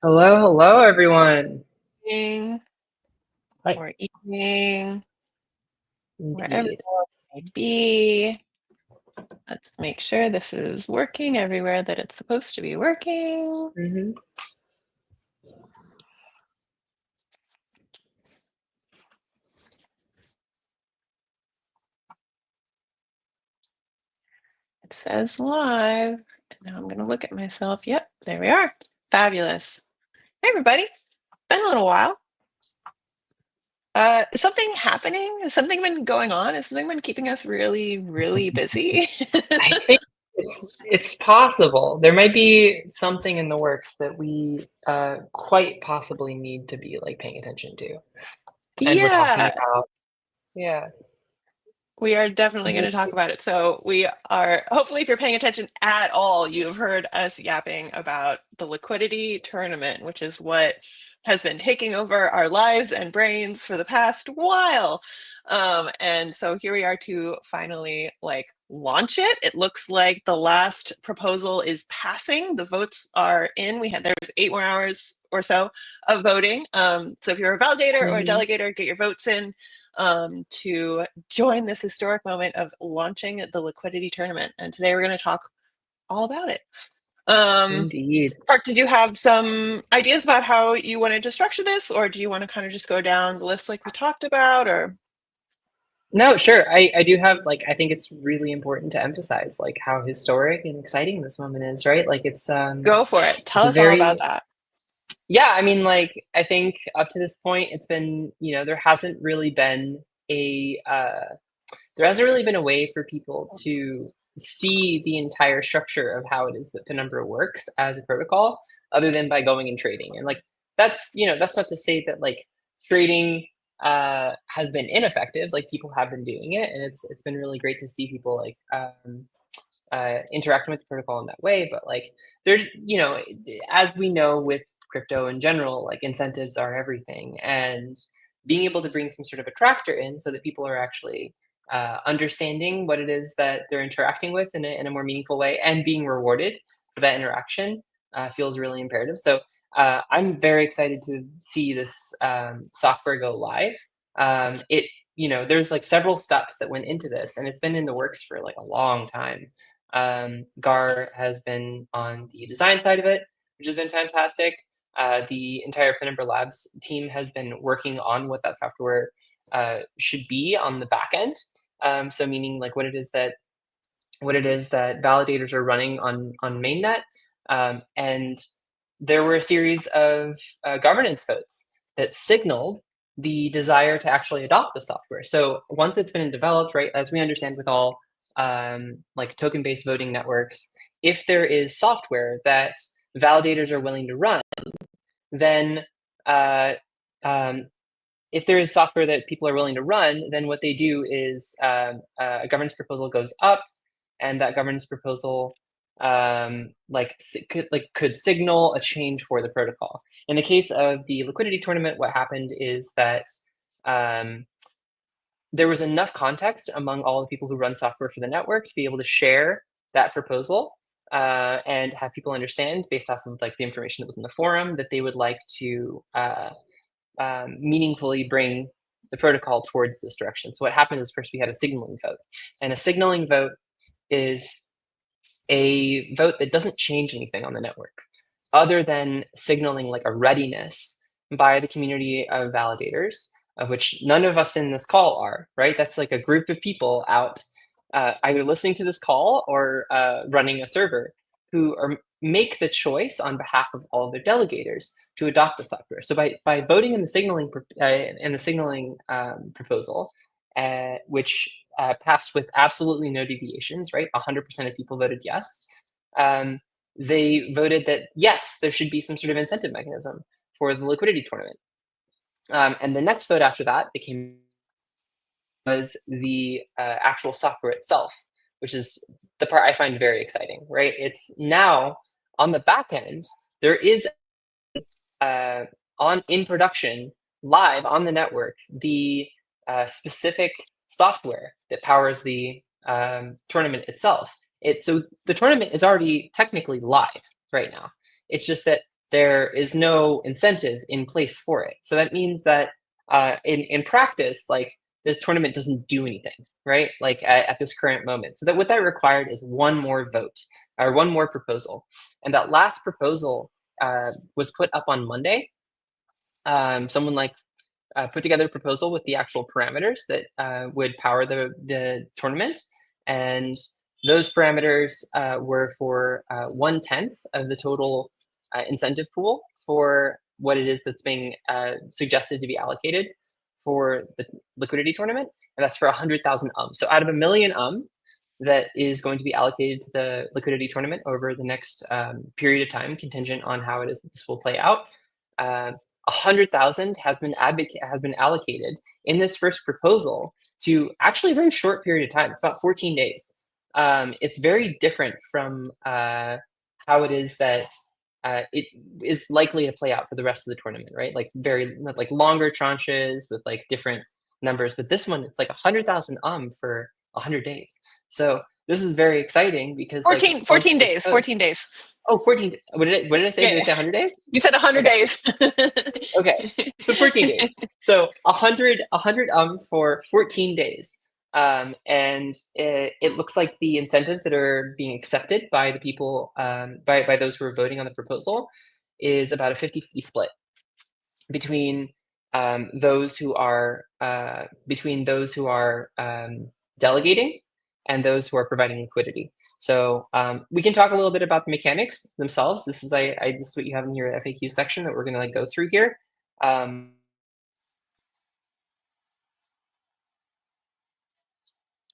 Hello, hello, everyone. Morning Hi. or evening, wherever Indeed. you may be. Let's make sure this is working everywhere that it's supposed to be working. hmm It says live. And now I'm going to look at myself. Yep, there we are. Fabulous. Hey, everybody. Been a little while. Is something happening? Has something been going on? Has something been keeping us really, really busy? I think it's possible. There might be something in the works that we quite possibly need to be like paying attention to. And we're talking Yeah, about, yeah. we are definitely going to talk about it. So, we are hopefully, if you're paying attention at all, you've heard us yapping about the Liquidity Tournament, which is what has been taking over our lives and brains for the past while. And so here we are to finally like launch it. It looks like the last proposal is passing. The votes are in. There's 8 more hours or so of voting. So if you're a validator or a hmm delegator, get your votes in to join this historic moment of launching the Liquidity Tournament. And today we're going to talk all about it. Indeed. Park, did you have some ideas about how you wanted to structure this, or do you want to kind of just go down the list like we talked about, or? No, sure. I do have like I think it's really important to emphasize like how historic and exciting this moment is, right? Like Go for it. it's Tell a us all about very that. Yeah, I mean, like, I think up to this point, it's been, there hasn't really been there hasn't really been a way for people to see the entire structure of how it is that Penumbra works as a protocol, other than by going and trading. And like, that's not to say that like trading has been ineffective. Like people have been doing it, and it's been really great to see people like interacting with the protocol in that way. But like there, as we know with crypto in general, like incentives are everything, and being able to bring some sort of attractor in so that people are actually understanding what it is that they're interacting with in a more meaningful way and being rewarded for that interaction feels really imperative. So I'm very excited to see this software go live. There's like several steps that went into this, and it's been in the works for like a long time. Gar has been on the design side of it, which has been fantastic. The entire Penumbra Labs team has been working on what that software should be on the back end. So meaning like what it is that validators are running on mainnet, and there were a series of governance votes that signaled the desire to actually adopt the software. So once it's been developed, right, as we understand with all like token-based voting networks, if there is software that validators are willing to run, then uh, um, if there is software that people are willing to run, then what they do is a governance proposal goes up, and that governance proposal could signal a change for the protocol. In the case of the liquidity tournament, what happened is that um, there was enough context among all the people who run software for the network to be able to share that proposal and have people understand based off of like the information that was in the forum that they would like to meaningfully bring the protocol towards this direction. So what happened is first we had a signaling vote, and a signaling vote is a vote that doesn't change anything on the network other than signaling like a readiness by the community of validators, of which none of us in this call are, right? That's like a group of people out either listening to this call or running a server who make the choice on behalf of all of their delegators to adopt the software. So by voting in the signaling proposal, which passed with absolutely no deviations, right? 100% of people voted yes. They voted that yes, there should be some sort of incentive mechanism for the liquidity tournament. And the next vote after that was the actual software itself, which is the part I find very exciting, right? It's now on the back end, there is in production, live on the network, the specific software that powers the tournament itself. So the tournament is already technically live right now. It's just that there is no incentive in place for it. So that means that in practice, like the tournament doesn't do anything, right? Like at this current moment. So that what that required is one more vote or one more proposal. And that last proposal was put up on Monday. Someone like put together a proposal with the actual parameters that would power the tournament. And those parameters were for 1/10 of the total incentive pool for what it is that's being suggested to be allocated for the liquidity tournament. And that's for 100,000 So out of a million that is going to be allocated to the liquidity tournament over the next period of time, contingent on how it is that this will play out. 100,000 has been allocated in this first proposal to actually a very short period of time. It's about 14 days. It's very different from how it is that it is likely to play out for the rest of the tournament, right? Like very like longer tranches with like different numbers. But this one, it's like 100,000 for 100 days. So this is very exciting because 14 like 14 days. 14 days. Oh, 14. What did I say? Did I say 100 days? You said 100 Okay. days. Okay. So 14 days. So 100 for 14 days. And it looks like the incentives that are being accepted by the people, by those who are voting on the proposal is about a 50-50 split between those who are delegating and those who are providing liquidity. So we can talk a little bit about the mechanics themselves. This is this is what you have in your FAQ section that we're going to like go through here.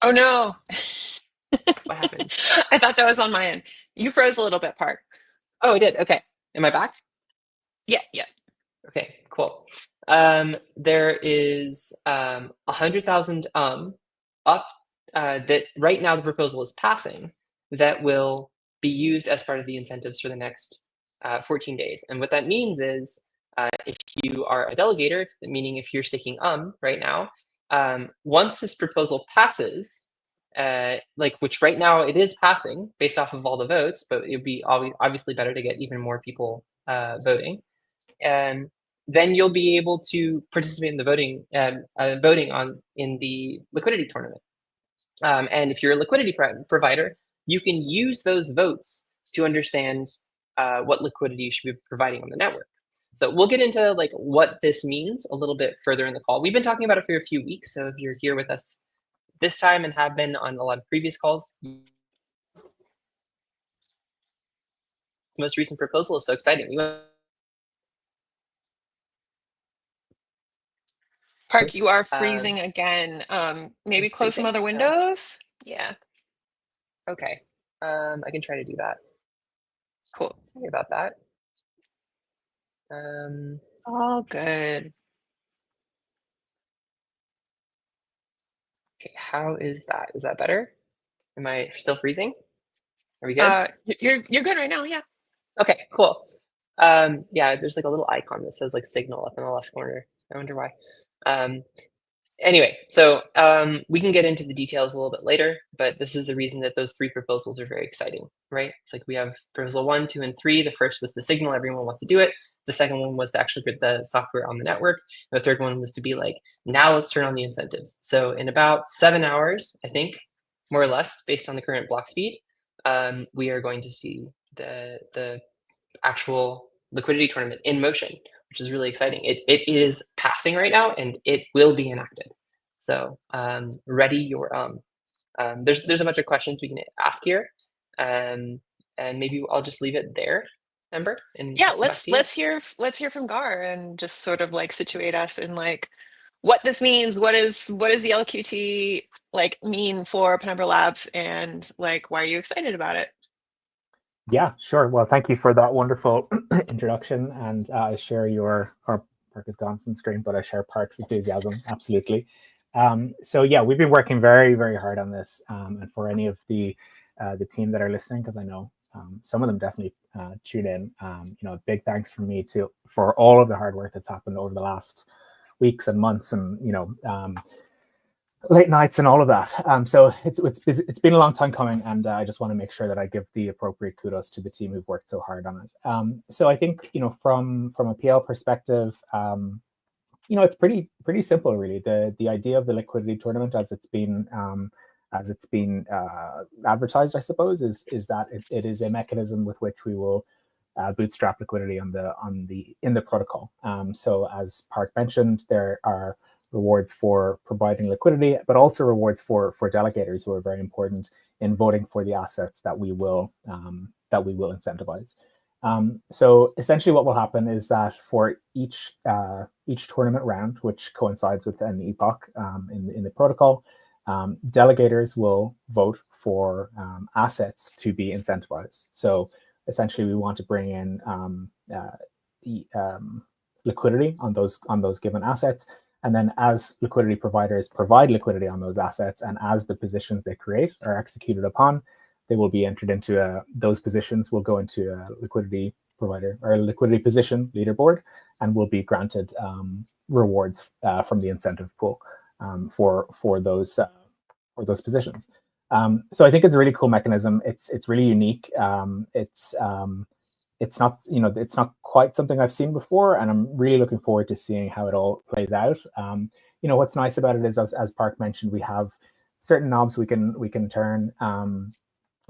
Oh no. What happened? I thought that was on my end. You froze a little bit, Park. Oh, I did. Okay. Am I back? Yeah. Okay, cool. There is 100,000 up that right now the proposal is passing that will be used as part of the incentives for the next 14 days. And what that means is if you are a delegator, meaning if you're sticking right now, once this proposal passes, which right now it is passing based off of all the votes, but it would be obviously better to get even more people voting. And then you'll be able to participate in the voting in the liquidity tournament. And if you're a liquidity provider, you can use those votes to understand what liquidity you should be providing on the network. So we'll get into like what this means a little bit further in the call. We've been talking about it for a few weeks. So if you're here with us this time and have been on a lot of previous calls, the most recent proposal is so exciting. Park, you are freezing again. Maybe close some other windows. Yeah. Okay. I can try to do that. Cool. Sorry about that. All good. Okay, how is that? Is that better? Am I still freezing? Are we good? You're good right now. Yeah. Okay, cool. Yeah, there's like a little icon that says like signal up in the left corner. I wonder why. Anyway, so we can get into the details a little bit later, but this is the reason that those three proposals are very exciting, right? It's like we have proposal 1, 2, and 3. The first was the signal, everyone wants to do it. The second one was to actually put the software on the network. The third one was to be like, now let's turn on the incentives. So in about 7 hours, I think, more or less, based on the current block speed, we are going to see the actual liquidity tournament in motion, which is really exciting. It is passing right now, and it will be enacted. So ready your there's a bunch of questions we can ask here, and maybe I'll just leave it there. Ember, and yeah, let's hear from Gar and just sort of like situate us in like what this means. What is the LQT like mean for Penumbra Labs, and like why are you excited about it? Yeah, sure. Well, thank you for that wonderful introduction, and I share our Park is gone from the screen, but I share Park's enthusiasm absolutely. So yeah, we've been working very, very hard on this, and for any of the team that are listening, because I know some of them definitely tune in. Big thanks from me for all of the hard work that's happened over the last weeks and months, and late nights and all of that. So it's been a long time coming, and I just want to make sure that I give the appropriate kudos to the team who've worked so hard on it. So I think, you know, from a PL perspective, you know, it's pretty simple, really. The idea of the liquidity tournament, as it's been advertised, I suppose, is that it is a mechanism with which we will bootstrap liquidity in the protocol. So as Park mentioned, there are rewards for providing liquidity, but also rewards for delegators who are very important in voting for the assets that we will incentivize. So essentially what will happen is that for each tournament round, which coincides with an epoch in the protocol, delegators will vote for assets to be incentivized. So essentially we want to bring in liquidity on those given assets. And then as liquidity providers provide liquidity on those assets, and as the positions they create are executed upon, they will be entered into those positions will go into a liquidity provider or a liquidity position leaderboard, and will be granted rewards from the incentive pool for those positions. So I think it's a really cool mechanism. It's really unique. It's not, you know, it's not quite something I've seen before, and I'm really looking forward to seeing how it all plays out. You know, what's nice about it is, as Park mentioned, we have certain knobs we can turn,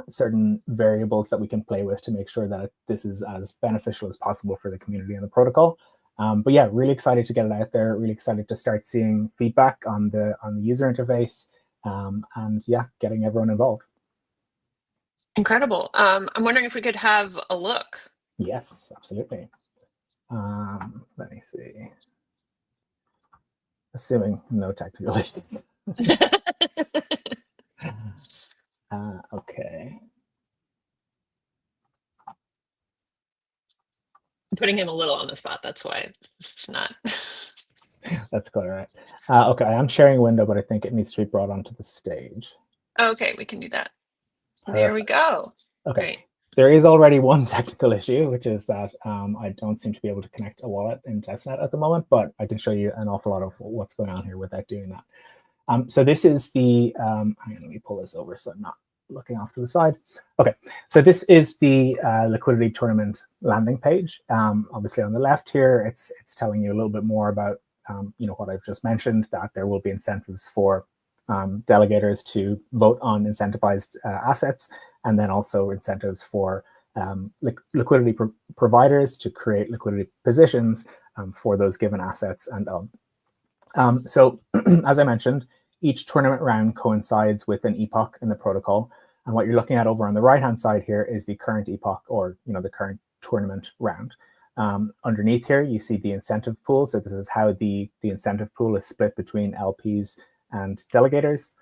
certain variables that we can play with to make sure that this is as beneficial as possible for the community and the protocol. But yeah, really excited to get it out there. Really excited to start seeing feedback on the user interface, and yeah, getting everyone involved. Incredible. I'm wondering if we could have a look. Yes, absolutely. Let me see. Assuming no technical issues. Okay. I'm putting him a little on the spot. That's why it's not. That's cool, right? Okay, I'm sharing a window, but I think it needs to be brought onto the stage. Okay, we can do that. Perfect. There we go. Okay. Great. There is already one technical issue, which is that I don't seem to be able to connect a wallet in testnet at the moment, but I can show you an awful lot of what's going on here without doing that. So this is the, hang on, let me pull this over so I'm not looking off to the side. Okay, so this is the Liquidity Tournament landing page. Obviously on the left here, it's telling you a little bit more about you know, what I've just mentioned, that there will be incentives for delegators to vote on incentivized assets, and then also incentives for liquidity providers to create liquidity positions for those given assets. And so as I mentioned, each tournament round coincides with an epoch in the protocol. And what you're looking at over on the right-hand side here is the current epoch, or, you know, the current tournament round. Underneath here, you see the incentive pool. So this is how the incentive pool is split between LPs and delegators.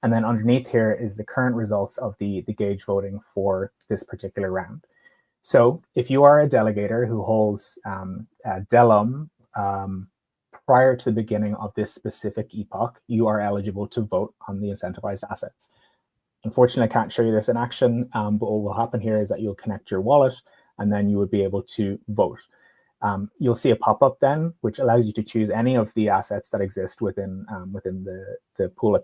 And then underneath here is the current results of the gauge voting for this particular round. So if you are a delegator who holds Delum prior to the beginning of this specific epoch, you are eligible to vote on the incentivized assets. Unfortunately, I can't show you this in action, but what will happen here is that you'll connect your wallet, and then you would be able to vote. You'll see a pop-up then, which allows you to choose any of the assets that exist within the pool at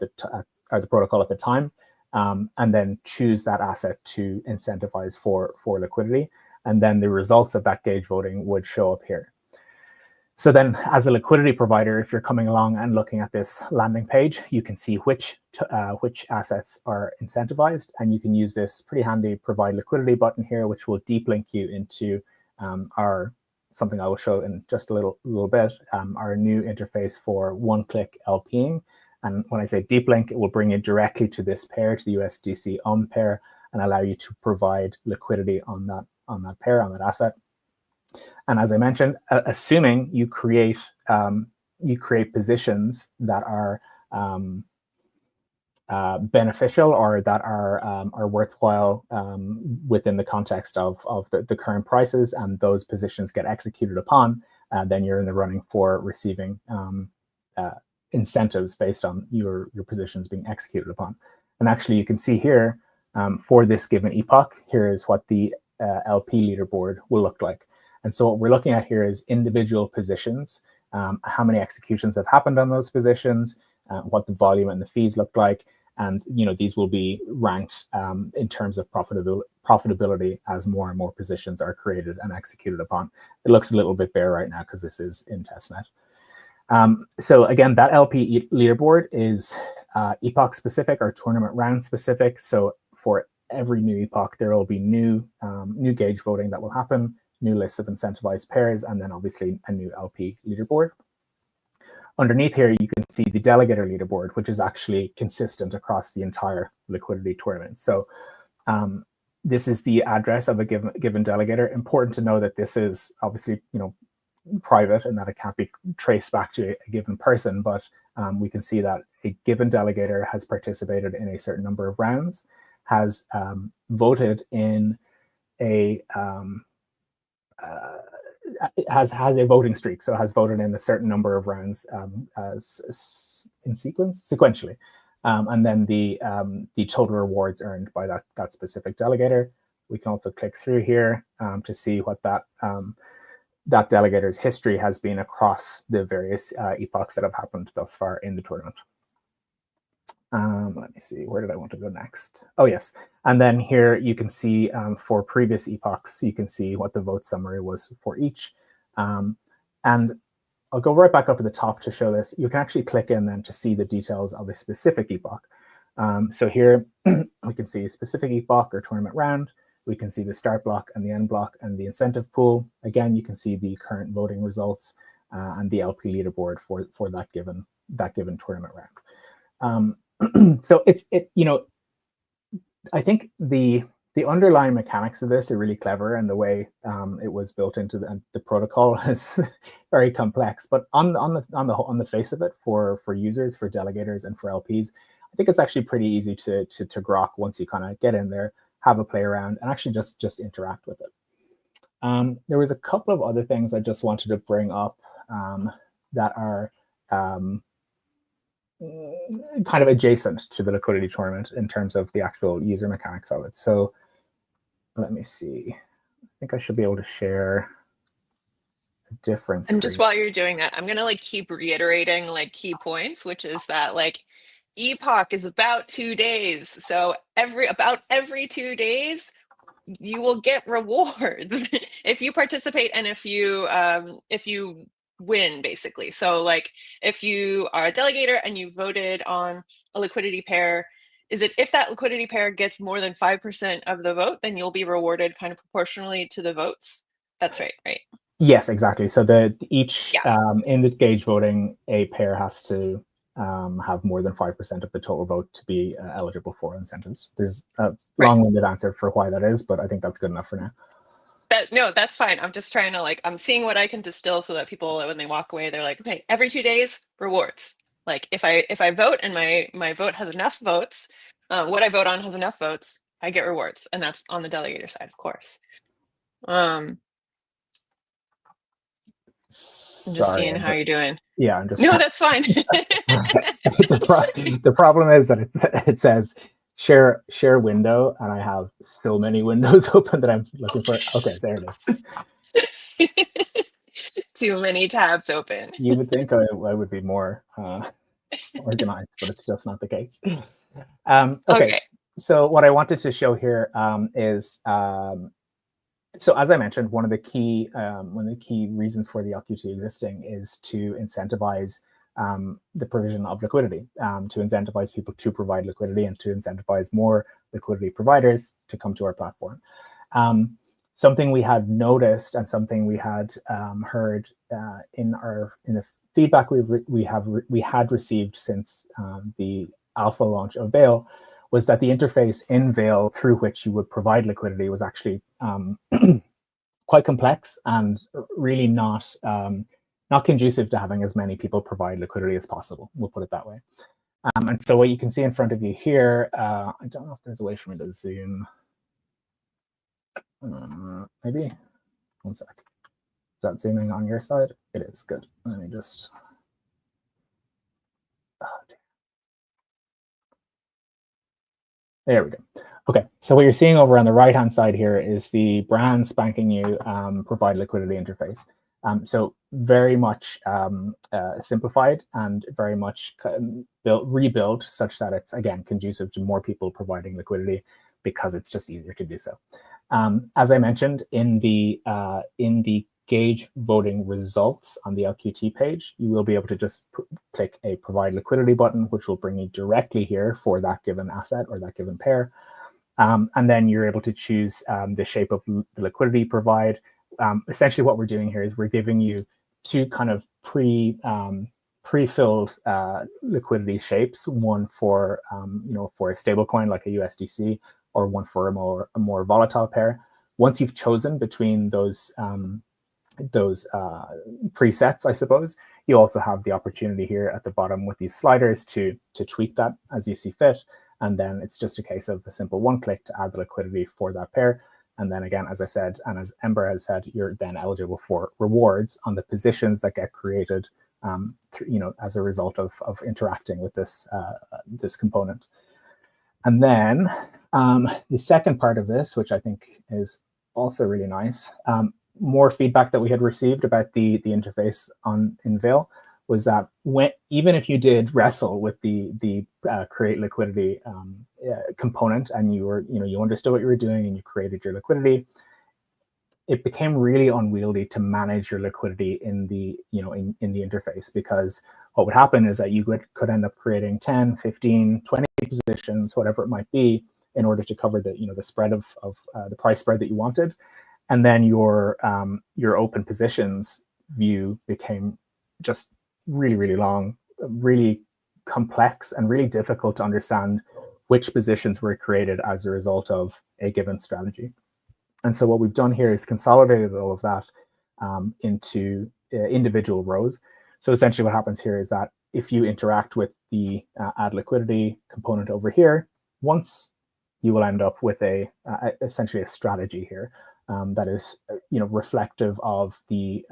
or the protocol at the time, and then choose that asset to incentivize for liquidity. And then the results of that gauge voting would show up here. So then, as a liquidity provider, if you're coming along and looking at this landing page, you can see which assets are incentivized, and you can use this pretty handy provide liquidity button here, which will deep link you into something I will show in just a little bit, our new interface for one-click LPing. And when I say deep link, it will bring you directly to this pair, to the USDC pair, and allow you to provide liquidity on that pair, on that asset. And as I mentioned, assuming you create positions that are beneficial or that are worthwhile within the context of the current prices, and those positions get executed upon, then you're in the running for receiving incentives based on your positions being executed upon. And actually, you can see here for this given epoch, here is what the LP leaderboard will look like. And so what we're looking at here is individual positions, how many executions have happened on those positions, what the volume and the fees look like. And these will be ranked in terms of profitability as more and more positions are created and executed upon. It looks a little bit bare right now because this is in testnet. So again, that LP leaderboard is epoch specific or tournament round specific. So for every new epoch, there will be new gauge voting that will happen, new lists of incentivized pairs, and then obviously a new LP leaderboard. Underneath here, you can see the delegator leaderboard, which is actually consistent across the entire liquidity tournament. So this is the address of a given delegator. Important to know that this is obviously private and that it can't be traced back to a given person, but we can see that a given delegator has participated in a certain number of rounds, has voted in a has a voting streak, so has voted in a certain number of rounds as in sequentially, and then the total rewards earned by that specific delegator. We can also click through here to see what that delegator's history has been across the various epochs that have happened thus far in the tournament. Let me see, where did I want to go next? Oh, yes. And then here you can see for previous epochs, you can see what the vote summary was for each. And I'll go right back up at the top to show this. You can actually click in then to see the details of a specific epoch. So here we can see a specific epoch or tournament round. We can see the start block and the end block and the incentive pool. Again, you can see the current voting results and the LP leaderboard for that given tournament round. So I think the underlying mechanics of this are really clever, and the way it was built into the protocol is very complex. But on the face of it, for users, for delegators, and for LPs, I think it's actually pretty easy to grok once you kind of get in there, have a play around, and actually just interact with it. There was a couple of other things I just wanted to bring up that are kind of adjacent to the liquidity tournament in terms of the actual user mechanics of it. So let me see. I think I should be able to share a different screen. And just while you're doing that, I'm gonna keep reiterating key points, which is that epoch is about 2 days. So about every 2 days, you will get rewards if you participate and if you win, basically. So if you are a delegator and you voted on a liquidity pair, if that liquidity pair gets more than 5% of the vote, then you'll be rewarded kind of proportionally to the votes. That's right? Yes, exactly. So in the gauge voting, a pair has to have more than 5% of the total vote to be eligible for incentives. There's a long-winded answer for why that is, but I think that's good enough for now. No, that's fine. I'm just trying to I'm seeing what I can distill so that people, when they walk away, they're like, okay, every 2 days, rewards. If I vote and my vote has enough votes, what I vote on has enough votes, I get rewards, and that's on the delegator side, of course. I'm just seeing how you're doing. Yeah, I'm just. No, that's fine. The problem is that it says share window, and I have so many windows open that I'm looking for. Okay, there it is. Too many tabs open. You would think I would be more organized, but it's just not the case. Okay. So what I wanted to show here is so as I mentioned, one of the key reasons for the LQ2 existing is to incentivize the provision of liquidity, to incentivize people to provide liquidity and to incentivize more liquidity providers to come to our platform. Something we had noticed and something we had heard in the feedback we had received since the alpha launch of Veil was that the interface in Veil through which you would provide liquidity was actually quite complex and really not conducive to having as many people provide liquidity as possible. We'll put it that way. And so what you can see in front of you here, I don't know if there's a way for me to zoom. Maybe. One sec. Is that zooming on your side? It is. Good. Let me just. There we go. Okay, so what you're seeing over on the right-hand side here is the brand spanking new provide liquidity interface. So very much simplified and very much rebuilt such that it's, again, conducive to more people providing liquidity because it's just easier to do so. As I mentioned, in the gauge voting results on the LQT page, you will be able to just click a provide liquidity button, which will bring you directly here for that given asset or that given pair. And then you're able to choose the shape of the liquidity provide. Essentially what we're doing here is we're giving you two kind of pre-filled liquidity shapes, one for for a stable coin like a USDC, or one for a more volatile pair. Once you've chosen between those presets, I suppose, you also have the opportunity here at the bottom with these sliders to tweak that as you see fit. And then it's just a case of a simple one click to add the liquidity for that pair. And then again, as I said, and as Ember has said, you're then eligible for rewards on the positions that get created, as a result of interacting with this component. And then the second part of this, which I think is also really nice, more feedback that we had received about the interface in Veil was that even if you did wrestle with the create liquidity component, and you understood what you were doing and you created your liquidity, it became really unwieldy to manage your liquidity in the in the interface, because what would happen is that you could end up creating 10, 15, 20 positions, whatever it might be, in order to cover the the spread of the price spread that you wanted, and then your open positions view became just really, really long, really complex, and really difficult to understand which positions were created as a result of a given strategy. And so what we've done here is consolidated all of that into individual rows. So essentially what happens here is that if you interact with the add liquidity component over here, once, you will end up with essentially a strategy here that is reflective of the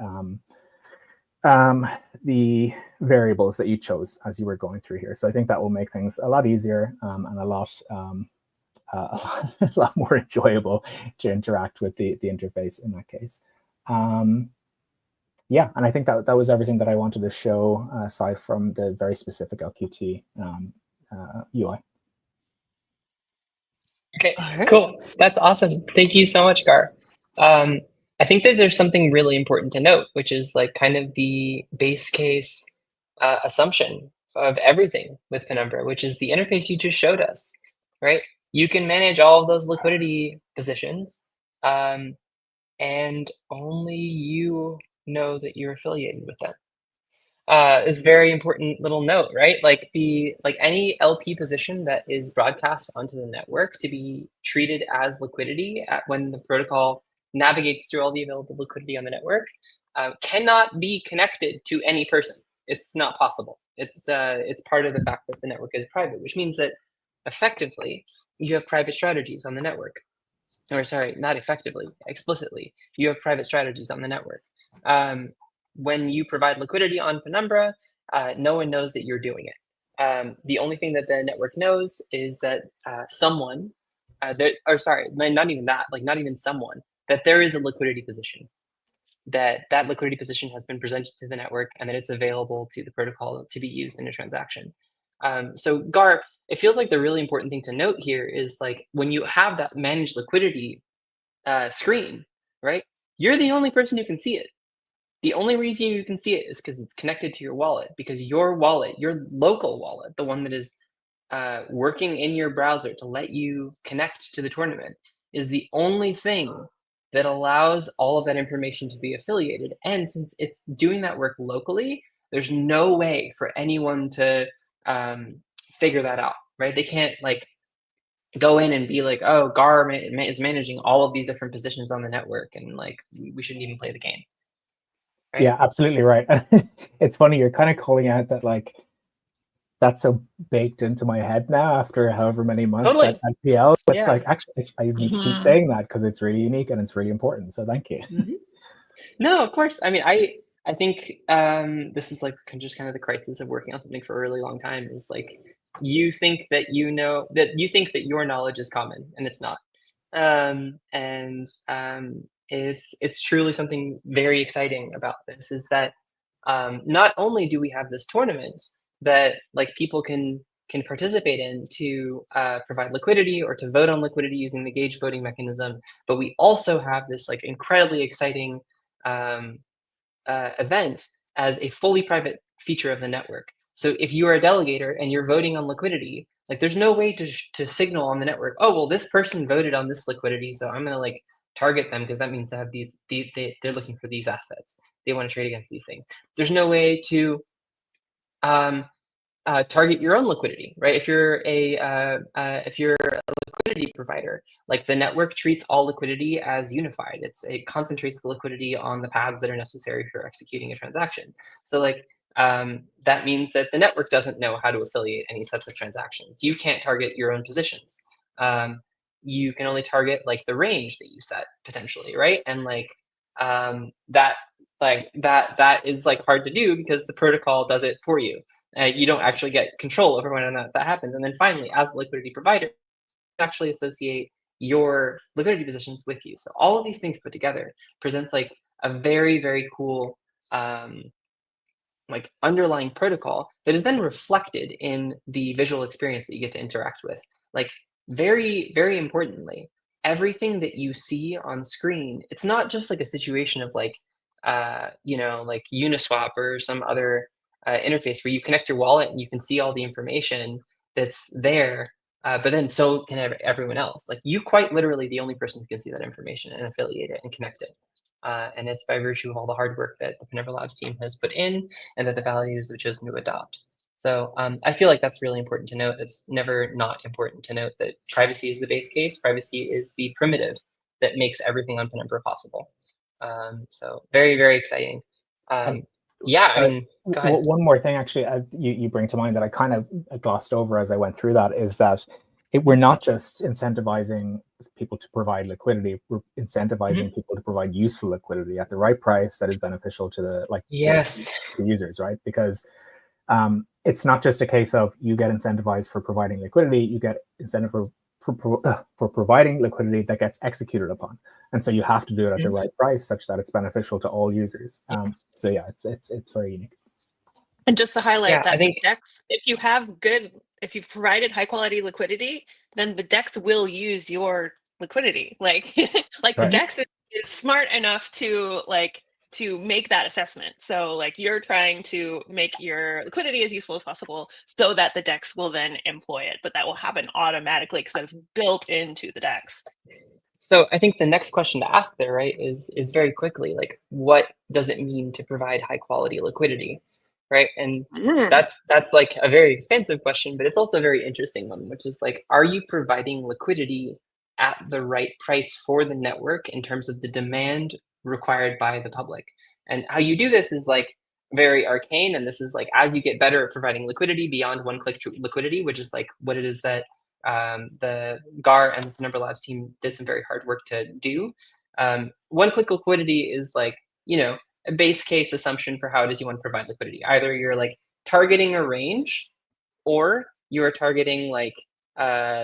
variables that you chose as you were going through here. So I think that will make things a lot easier and a lot more enjoyable to interact with the interface in that case. Yeah, and I think that was everything that I wanted to show aside from the very specific LQT UI. Okay, cool. That's awesome. Thank you so much, Gar. I think that there's something really important to note, which is like kind of the base case assumption of everything with Penumbra, which is the interface you just showed us, right? You can manage all of those liquidity positions, and only you know that you're affiliated with them. Is a very important little note, right? Like any LP position that is broadcast onto the network to be treated as liquidity when the protocol navigates through all the available liquidity on the network cannot be connected to any person. It's not possible. It's part of the fact that the network is private, which means that effectively you have private strategies on the network. Or sorry, not effectively, explicitly, you have private strategies on the network. When you provide liquidity on Penumbra, no one knows that you're doing it. The only thing that the network knows is that someone, not even that, like not even someone, that there is a liquidity position, that liquidity position has been presented to the network, and that it's available to the protocol to be used in a transaction. So Gar, it feels like the really important thing to note here is like when you have that managed liquidity screen, right? You're the only person who can see it. The only reason you can see it is because it's connected to your wallet, because your wallet, your local wallet, the one that is working in your browser to let you connect to the tournament, is the only thing that allows all of that information to be affiliated. And since it's doing that work locally, there's no way for anyone to figure that out, right? They can't like go in and be like, oh, Gar is managing all of these different positions on the network, and like we shouldn't even play the game. Right? Yeah, absolutely right. It's funny, you're kind of calling out that like that's so baked into my head now after however many months at PL. It's like, actually, I need to keep saying that because it's really unique and it's really important. So thank you. No, of course. I mean, I think this is like just kind of the crisis of working on something for a really long time is like you think that you think that your knowledge is common, and it's not. It's truly something very exciting about this, is that not only do we have this tournament that like people can participate in to provide liquidity or to vote on liquidity using the gauge voting mechanism, but we also have this like incredibly exciting um, event as a fully private feature of the network. So if you are a delegator and you're voting on liquidity, like there's no way to signal on the network, oh, well, this person voted on this liquidity, so I'm going to like target them because that means they have they're looking for these assets. They want to trade against these things. There's no way to target your own liquidity, right? If you're a liquidity provider, like the network treats all liquidity as unified. It concentrates the liquidity on the paths that are necessary for executing a transaction. So like that means that the network doesn't know how to affiliate any sets of transactions. You can't target your own positions. You can only target like the range that you set potentially, right? And like that is like hard to do because the protocol does it for you. You don't actually get control over when or not that happens. And then finally, as a liquidity provider, actually associate your liquidity positions with you. So all of these things put together presents like a very, very cool like underlying protocol that is then reflected in the visual experience that you get to interact with. Like very, very importantly, everything that you see on screen, it's not just like a situation of like, like Uniswap or some other interface where you connect your wallet and you can see all the information that's there, but then so can everyone else. Like you quite literally the only person who can see that information and affiliate it and connect it. And it's by virtue of all the hard work that the Penumbra Labs team has put in and that the values have chosen to adopt. So I feel like that's really important to note. It's never not important to note that privacy is the base case. Privacy is the primitive that makes everything on Penumbra possible. So very, very exciting. Yeah, sorry, I mean, go ahead. One more thing actually you bring to mind that I kind of glossed over as I went through that is that we're not just incentivizing people to provide liquidity, we're incentivizing people to provide useful liquidity at the right price that is beneficial to the users, right? Because it's not just a case of you get incentivized for providing liquidity, you get incentive for providing liquidity that gets executed upon. And so you have to do it at the right price such that it's beneficial to all users. So yeah, it's very unique. And just to highlight that the DEX, if you've provided high quality liquidity, then the DEX will use your liquidity. Like the DEX is smart enough to make that assessment. So like you're trying to make your liquidity as useful as possible so that the DEX will then employ it, but that will happen automatically because that's built into the DEX. So I think the next question to ask there, right, is very quickly, like, what does it mean to provide high quality liquidity, right? And that's like a very expensive question, but it's also a very interesting one, which is like, are you providing liquidity at the right price for the network in terms of the demand required by the public? And how you do this is like very arcane, and this is like as you get better at providing liquidity beyond one-click liquidity, which is like what it is that the GAR and the Penumbra Labs team did some very hard work to do. One-click liquidity is like, a base case assumption for how it is you want to provide liquidity. Either you're like targeting a range, or you are targeting like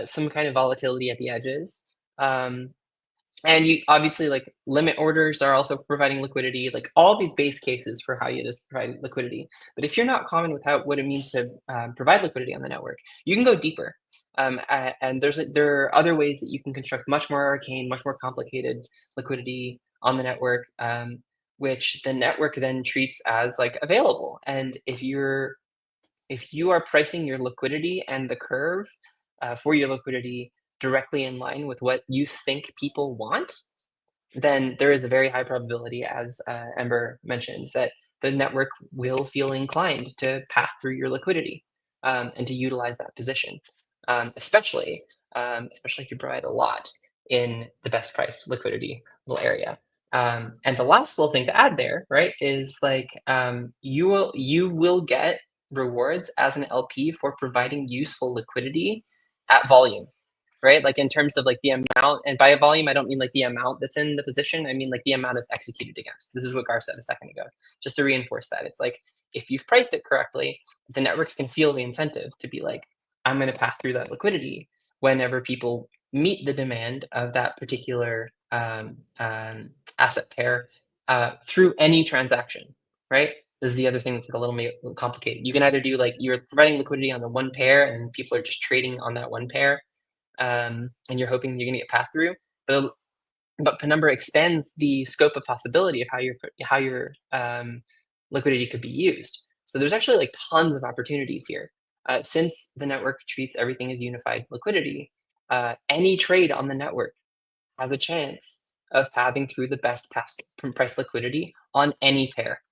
some kind of volatility at the edges. And you obviously like limit orders are also providing liquidity, like all these base cases for how you just provide liquidity. But if you're not common with what it means to provide liquidity on the network, you can go deeper. And there are other ways that you can construct much more arcane, much more complicated liquidity on the network, which the network then treats as like available. And if you are pricing your liquidity and the curve for your liquidity directly in line with what you think people want, then there is a very high probability, as Ember mentioned, that the network will feel inclined to pass through your liquidity and to utilize that position, especially if you provide a lot in the best price liquidity little area. And the last little thing to add there, right, is like you will get rewards as an LP for providing useful liquidity at volume, right? Like in terms of like the amount, and by volume, I don't mean like the amount that's in the position. I mean like the amount it's executed against. This is what Gar said a second ago, just to reinforce that. It's like, if you've priced it correctly, the networks can feel the incentive to be like, I'm going to pass through that liquidity whenever people meet the demand of that particular asset pair through any transaction, right? This is the other thing that's like a little complicated. You can either do like you're providing liquidity on the one pair and people are just trading on that one pair, and you're hoping you're going to get path through. But Penumbra expands the scope of possibility of how your liquidity could be used. So there's actually like tons of opportunities here. Since the network treats everything as unified liquidity, any trade on the network has a chance of pathing through the best price liquidity on any pair,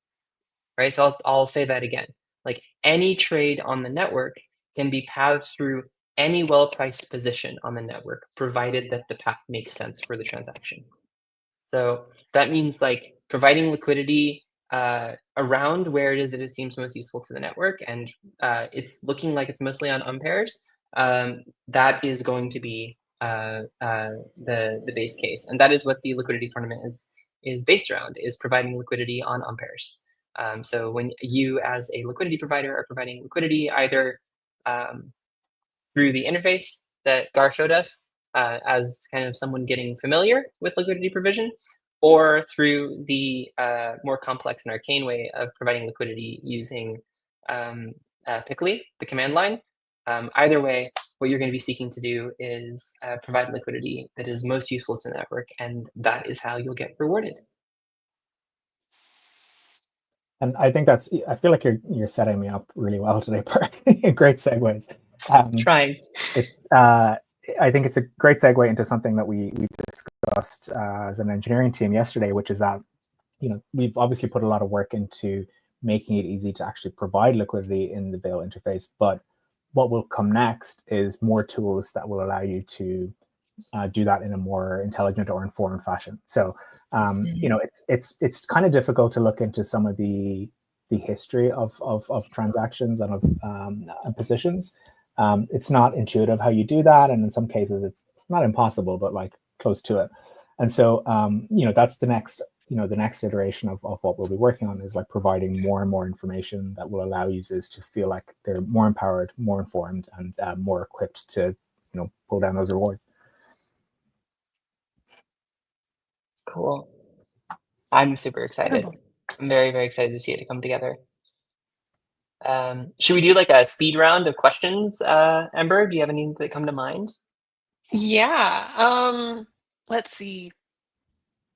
right? So I'll say that again. Like any trade on the network can be pathed through any well-priced position on the network, provided that the path makes sense for the transaction. So that means like providing liquidity around where it is that it seems most useful to the network, and it's looking like it's mostly on unpairs. That is going to be the base case, and that is what the liquidity tournament is based around, is providing liquidity on unpairs. So when you as a liquidity provider are providing liquidity either through the interface that Gar showed us as kind of someone getting familiar with liquidity provision, or through the more complex and arcane way of providing liquidity using Pickly, the command line. Either way, what you're going to be seeking to do is provide liquidity that is most useful to the network, and that is how you'll get rewarded. And I think I feel like you're setting me up really well today, Park. Great segues. Trying. I think it's a great segue into something that we discussed as an engineering team yesterday, which is that we've obviously put a lot of work into making it easy to actually provide liquidity in the Bail interface. But what will come next is more tools that will allow you to do that in a more intelligent or informed fashion. So, it's kind of difficult to look into some of the history of transactions and of positions. It's not intuitive how you do that, and in some cases, it's not impossible, but like close to it. And so, that's the next iteration of what we'll be working on, is like providing more and more information that will allow users to feel like they're more empowered, more informed, and more equipped to pull down those rewards. Cool. I'm super excited. I'm very, very excited to see it come together. Should we do like a speed round of questions, Ember? Do you have any that come to mind? Yeah. Let's see.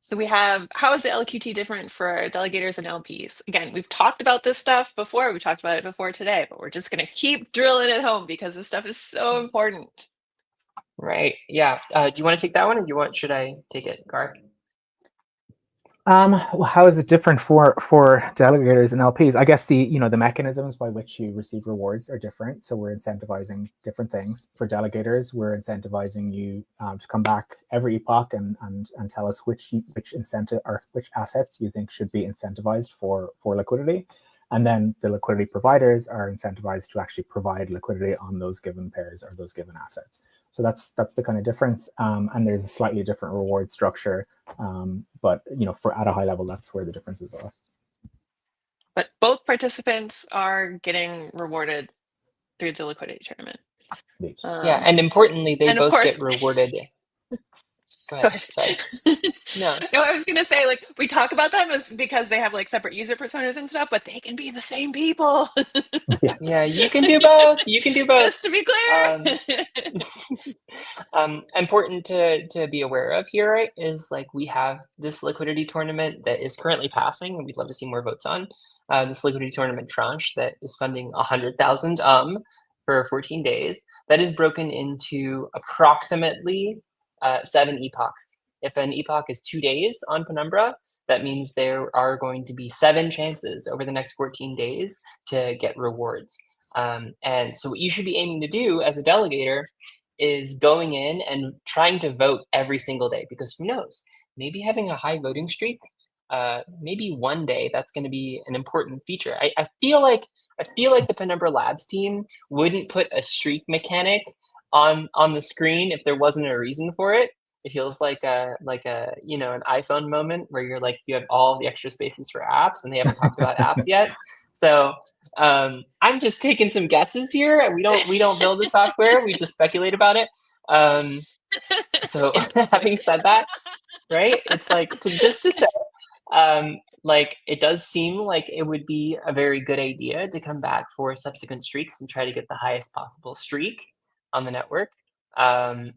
So we have, how is the LQT different for delegators and LPs? Again, we've talked about this stuff before. We talked about it before today, but we're just going to keep drilling it home because this stuff is so important. Right. Yeah. Do you want to take that one, or should I take it, Gar? Well, how is it different for delegators and LPs? I guess the mechanisms by which you receive rewards are different. So we're incentivizing different things. For delegators, we're incentivizing you to come back every epoch and tell us which incentive or which assets you think should be incentivized for liquidity. And then the liquidity providers are incentivized to actually provide liquidity on those given pairs or those given assets. So that's the kind of difference, and there's a slightly different reward structure, but for at a high level, that's where the differences are. But both participants are getting rewarded through the liquidity tournament. Yeah, and importantly, they both get rewarded. Go ahead. Sorry. No, I was gonna say, like, we talk about them as because they have like separate user personas and stuff, but they can be the same people. Yeah, you can do both. You can do both. Just to be clear. Important to be aware of here, right, is like we have this liquidity tournament that is currently passing, and we'd love to see more votes on this liquidity tournament tranche that is funding 100,000 for 14 days. That is broken into approximately 7 epochs. If an epoch is 2 days on Penumbra, that means there are going to be 7 chances over the next 14 days to get rewards. And so what you should be aiming to do as a delegator is going in and trying to vote every single day, because who knows, maybe having a high voting streak, maybe one day that's going to be an important feature. I feel like the Penumbra Labs team wouldn't put a streak mechanic on the screen if there wasn't a reason for it. It feels like a an iPhone moment where you're like, you have all the extra spaces for apps and they haven't talked about apps yet. So I'm just taking some guesses here. We don't build the software, we just speculate about it. So having said that, right, it's like just to say, like it does seem like it would be a very good idea to come back for subsequent streaks and try to get the highest possible streak on the network. And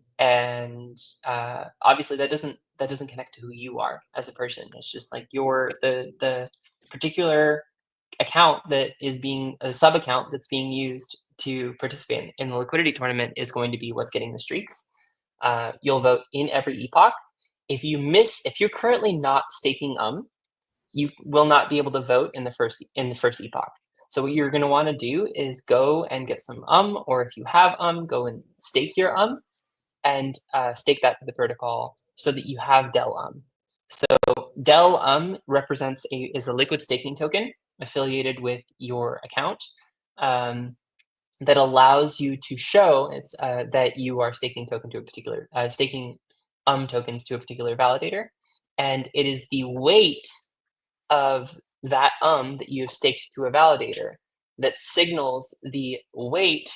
obviously that doesn't connect to who you are as a person. It's just like the particular account that is being a sub account that's being used to participate in the liquidity tournament is going to be what's getting the streaks. You'll vote in every epoch. If you're currently not staking you will not be able to vote in the first epoch. So what you're going to want to do is go and get some or if you have go and stake your and stake that to the protocol so that you have del So del is a liquid staking token affiliated with your account that allows you to show that you are staking token to a particular staking tokens to a particular validator, and it is the weight of that that you have staked to a validator that signals the weight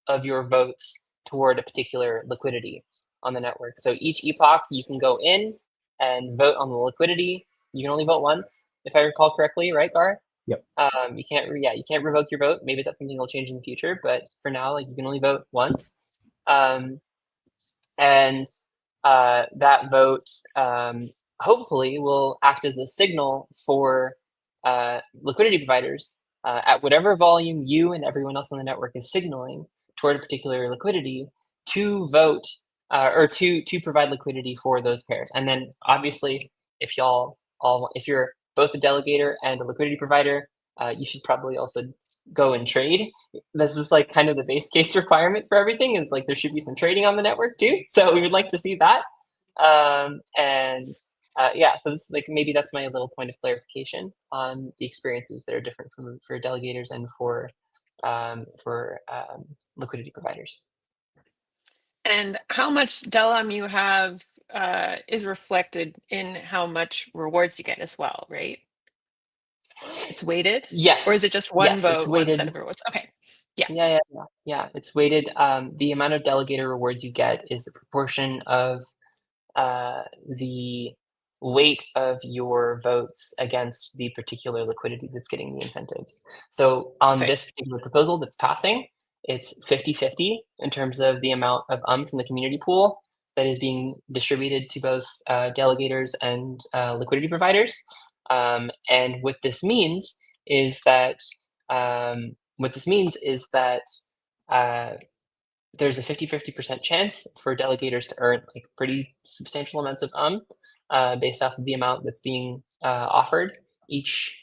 of your votes toward a particular liquidity on the network. So each epoch, you can go in and vote on the liquidity. You can only vote once, if I recall correctly, right, Gar? Yep. You can't revoke your vote. Maybe that's something that'll change in the future, but for now, like you can only vote once. And that vote hopefully will act as a signal for liquidity providers at whatever volume you and everyone else on the network is signaling toward a particular liquidity to vote or to provide liquidity for those pairs. And then obviously, if you're both a delegator and a liquidity provider, you should probably also go and trade. This is like kind of the base case requirement for everything is like there should be some trading on the network too. So we would like to see that. So it's like maybe that's my little point of clarification on the experiences that are different for delegators and for liquidity providers. And how much del you have is reflected in how much rewards you get as well, right? It's weighted? Yes. Or is it just one vote, weighted. one set of rewards? Okay. Yeah. It's weighted. The amount of delegator rewards you get is a proportion of the weight of your votes against the particular liquidity that's getting the incentives. So on this particular proposal that's passing, it's 50-50 in terms of the amount of from the community pool that is being distributed to both delegators and liquidity providers. And what this means is that there's a 50-50% chance for delegators to earn like pretty substantial amounts of based off of the amount that's being offered each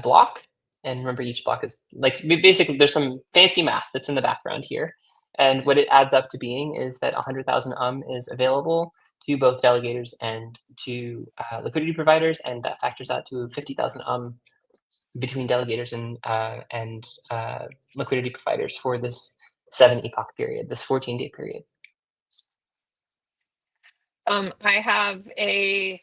block. And remember, each block is like basically there's some fancy math that's in the background here. And what it adds up to being is that 100,000 is available to both delegators and to liquidity providers, and that factors out to 50,000 between delegators and liquidity providers for this 7 epoch period, this 14-day period. I have a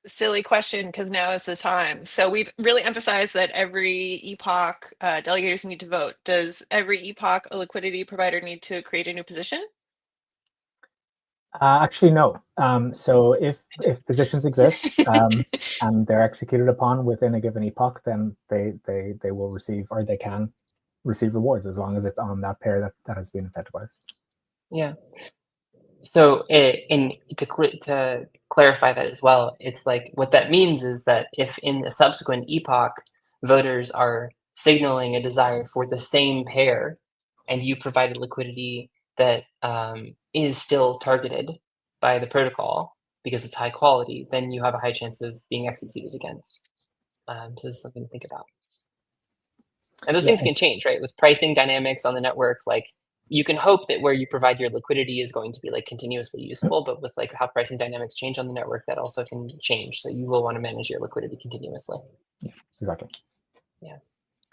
silly question because now is the time. So we've really emphasized that every epoch delegators need to vote. Does every epoch a liquidity provider need to create a new position? Actually, no. So if positions exist and they're executed upon within a given epoch, then they will receive, or they can receive rewards as long as it's on that pair that has been incentivized. Yeah. So to clarify that as well, it's like what that means is that if in a subsequent epoch voters are signaling a desire for the same pair and you provided liquidity that is still targeted by the protocol because it's high quality, then you have a high chance of being executed against. So this is something to think about. And those things can change, right? With pricing dynamics on the network, like you can hope that where you provide your liquidity is going to be like continuously useful, but with like how pricing dynamics change on the network, that also can change. So you will want to manage your liquidity continuously. Yeah, exactly. Yeah.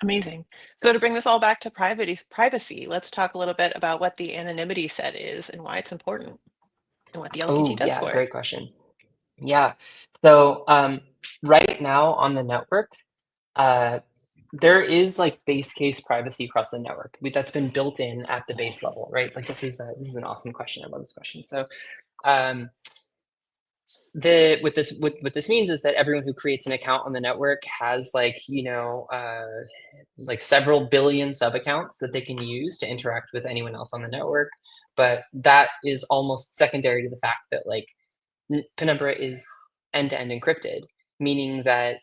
Amazing. So to bring this all back to privacy, let's talk a little bit about what the anonymity set is and why it's important and what the LKT does for it. Great question. Yeah. So right now on the network, there is like base case privacy across the network that's been built in at the base level, right? Like this is an awesome question. I love this question. So What this means is that everyone who creates an account on the network has like several billion sub accounts that they can use to interact with anyone else on the network. But that is almost secondary to the fact that like Penumbra is end-to-end encrypted, meaning that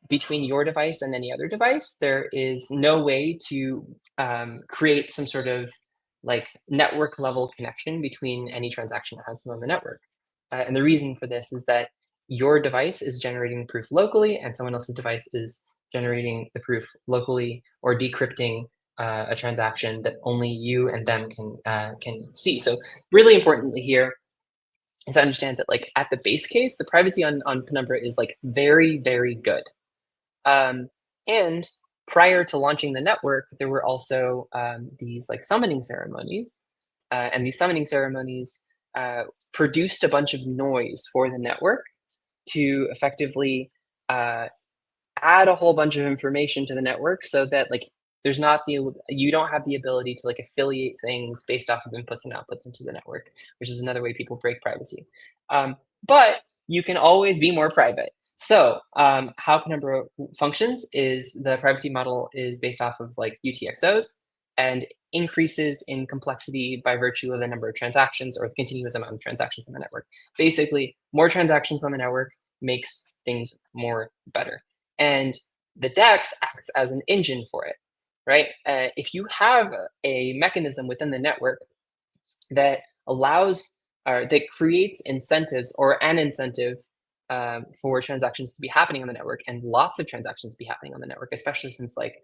between your device and any other device, there is no way to create some sort of like network level connection between any transaction that happens on the network. And the reason for this is that your device is generating proof locally and someone else's device is generating the proof locally or decrypting a transaction that only you and them can see. So really importantly here is to understand that like at the base case, the privacy on Penumbra is like very, very good. And prior to launching the network, there were also these like summoning ceremonies. And these summoning ceremonies produced a bunch of noise for the network to effectively add a whole bunch of information to the network so that like you don't have the ability to like affiliate things based off of inputs and outputs into the network, which is another way people break privacy. But you can always be more private. So how Penumbra functions is the privacy model is based off of like UTXOs and increases in complexity by virtue of the number of transactions or the continuous amount of transactions on the network. Basically, more transactions on the network makes things more better. And the DEX acts as an engine for it, right? If you have a mechanism within the network that allows or that creates incentives or an incentive for transactions to be happening on the network and lots of transactions to be happening on the network, especially since like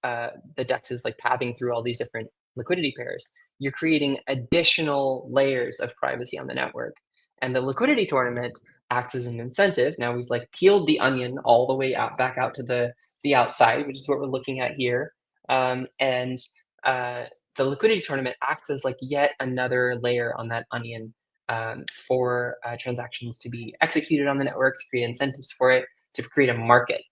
the DEX is like pathing through all these different liquidity pairs, you're creating additional layers of privacy on the network. And the liquidity tournament acts as an incentive. Now we've like peeled the onion all the way out back out to the outside, which is what we're looking at here. And the liquidity tournament acts as like yet another layer on that onion for transactions to be executed on the network, to create incentives for it, to create a market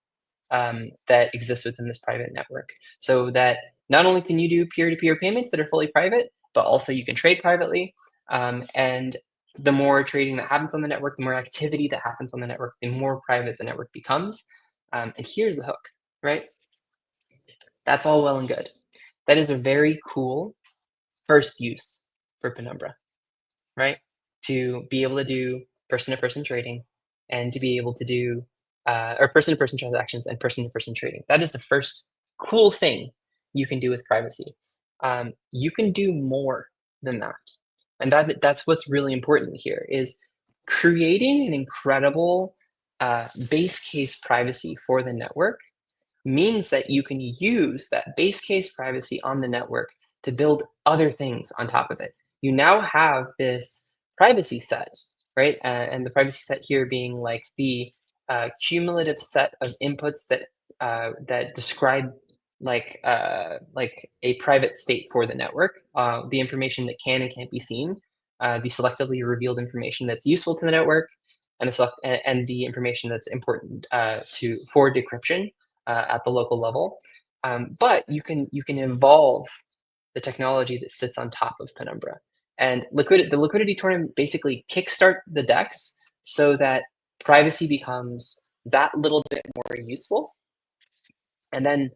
that exists within this private network. So that not only can you do peer-to-peer payments that are fully private, but also you can trade privately. And the more trading that happens on the network, the more activity that happens on the network, the more private the network becomes. And here's the hook, right? That's all well and good. That is a very cool first use for Penumbra, right? To be able to do person-to-person trading and to be able to do or person-to-person transactions and person-to-person trading. That is the first cool thing you can do with privacy. You can do more than that. And that's what's really important here is creating an incredible base case privacy for the network means that you can use that base case privacy on the network to build other things on top of it. You now have this privacy set, right? And the privacy set here being like the cumulative set of inputs that describe like a private state for the network, the information that can and can't be seen, the selectively revealed information that's useful to the network, and the information that's important for decryption at the local level. But you can evolve the technology that sits on top of Penumbra. And the liquidity tournament basically kickstart the DEX so that privacy becomes that little bit more useful. And then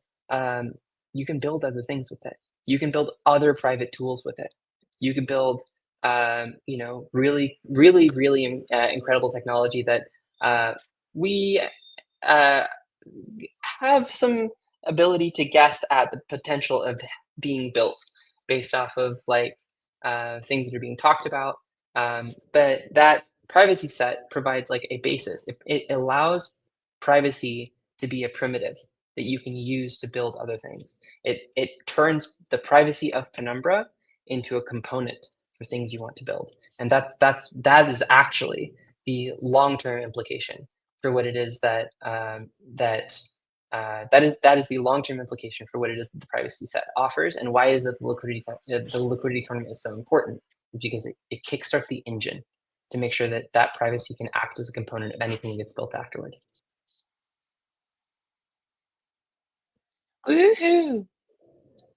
you can build other things with it. You can build other private tools with it. You can build, really, really, really incredible technology that we have some ability to guess at the potential of being built based off of like things that are being talked about. But that privacy set provides like a basis. It allows privacy to be a primitive that you can use to build other things. It turns the privacy of Penumbra into a component for things you want to build. And that is actually the long-term implication for what it is that that is the long-term implication for what it is that the privacy set offers, and why is that the liquidity tournament is so important? Is because it kickstarts the engine to make sure that that privacy can act as a component of anything that gets built afterward. Woohoo!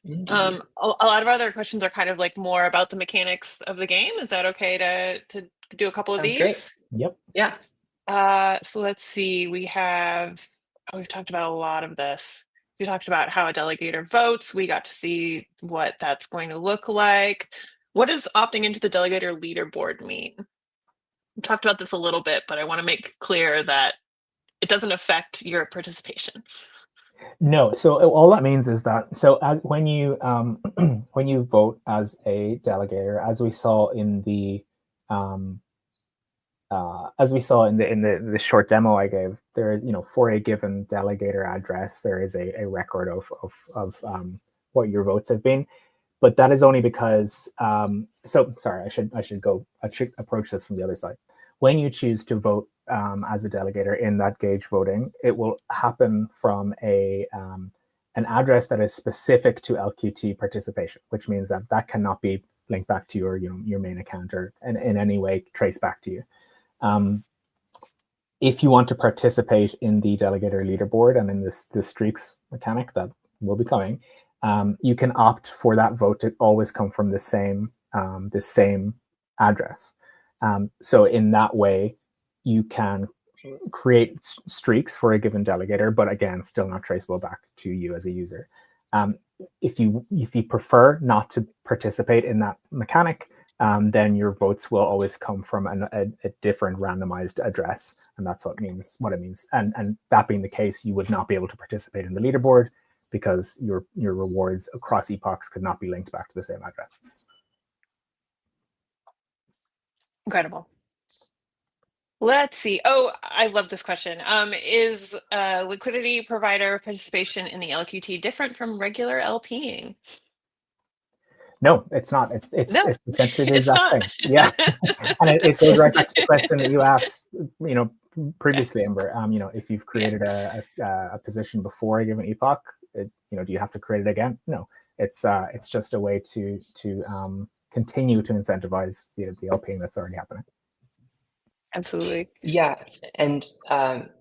Indeed. A lot of other questions are kind of like more about the mechanics of the game. Is that okay to do a couple of Sounds great. these? Yep. Yeah. So let's see. We've talked about a lot of this. We talked about how a delegator votes. We got to see what that's going to look like. What does opting into the delegator leaderboard mean? We talked about this a little bit, but I want to make clear that it doesn't affect your participation. No, so all that means is that when you when you vote as a delegator, as we saw in the the short demo I gave, there is, for a given delegator address, there is a record of what your votes have been, but that is only because so sorry, I should approach this from the other side. When you choose to vote as a delegator in that gauge voting, it will happen from an address that is specific to LQT participation, which means that cannot be linked back to your main account or in any way traced back to you. If you want to participate in the delegator leaderboard and in the streaks mechanic that will be coming, you can opt for that vote to always come from the same address. So in that way, you can create streaks for a given delegator, but again, still not traceable back to you as a user. If you prefer not to participate in that mechanic, then your votes will always come from a different randomized address, and that's what it means. And that being the case, you would not be able to participate in the leaderboard because your rewards across epochs could not be linked back to the same address. Incredible. Let's see. Oh, I love this question. Is liquidity provider participation in the LQT different from regular LPing? No, it's not. It's essentially the exact not. thing. Yeah, and it goes right back to the question that you asked, previously, Amber. If you've created a position before a given epoch, do you have to create it again? No, it's just a way to continue to incentivize the LPing that's already happening. Absolutely. Yeah, and